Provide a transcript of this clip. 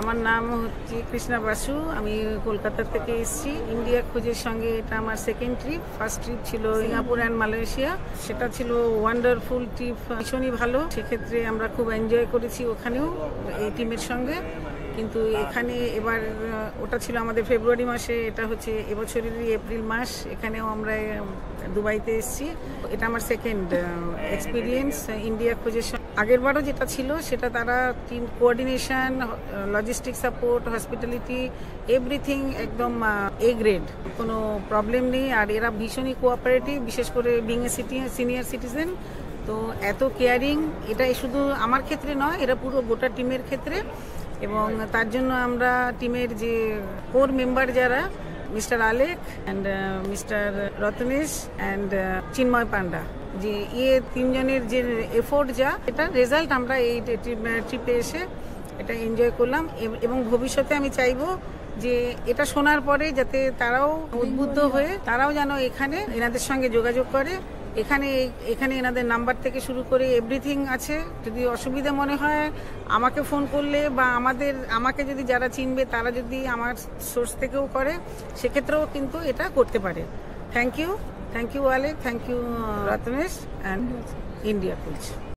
আমার নাম হচ্ছে কৃষ্ণা বাসু। আমি কলকাতা থেকে এসেছি। ইন্ডিয়া খোঁজের সঙ্গে এটা আমার সেকেন্ড ট্রিপ। ফার্স্ট ট্রিপ ছিল সিঙ্গাপুর অ্যান্ড মালয়েশিয়া। সেটা ছিল ওয়ান্ডারফুল ট্রিপ, ভীষণই ভালো। সেক্ষেত্রে আমরা খুব এনজয় করেছি ওখানেও এই টিমের সঙ্গে। কিন্তু এখানে এবার ওটা ছিল আমাদের ফেব্রুয়ারি মাসে, এটা হচ্ছে এবছরেরই এপ্রিল মাস। এখানেও আমরা দুবাইতে এসেছি। এটা আমার সেকেন্ড এক্সপিরিয়েন্স ইন্ডিয়া খোঁজের সঙ্গে। আগের বারও যেটা ছিল সেটা তারা team coordination, logistic support, hospitality, everything একদম এ গ্রেড, কোনো প্রবলেম নেই। আর এরা ভীষণই কোঅপারেটিভ, বিশেষ করে বিং এ সিনিয়র সিটিজেন, তো এত কেয়ারিং। এটা শুধু আমার ক্ষেত্রে নয়, এরা পুরো গোটা টিমের ক্ষেত্রে। এবং তার জন্য আমরা টিমের যে কোর মেম্বার যারা, mister Alek and mister Ratnesh and চিন্ময় পান্ডা, যে তিনজনের যে এফোর্ট, যা এটা রেজাল্ট আমরা এই ট্রিপে এসে এটা এনজয় করলাম। এবং ভবিষ্যতে আমি চাইবো যে এটা শোনার পরে যাতে তারাও উদ্বুদ্ধ হয়ে তারাও যেন এখানে এনাদের সঙ্গে যোগাযোগ করে। এখানে এনাদের নাম্বার থেকে শুরু করে এভরিথিং আছে। যদি অসুবিধা মনে হয় আমাকে ফোন করলে, বা আমাকে যদি যারা চিনবে তারা যদি আমার সোর্স থেকেও করে, সেক্ষেত্রেও কিন্তু এটা করতে পারে। Thank you Alec, thank you Ratnesh and India খোঁজ।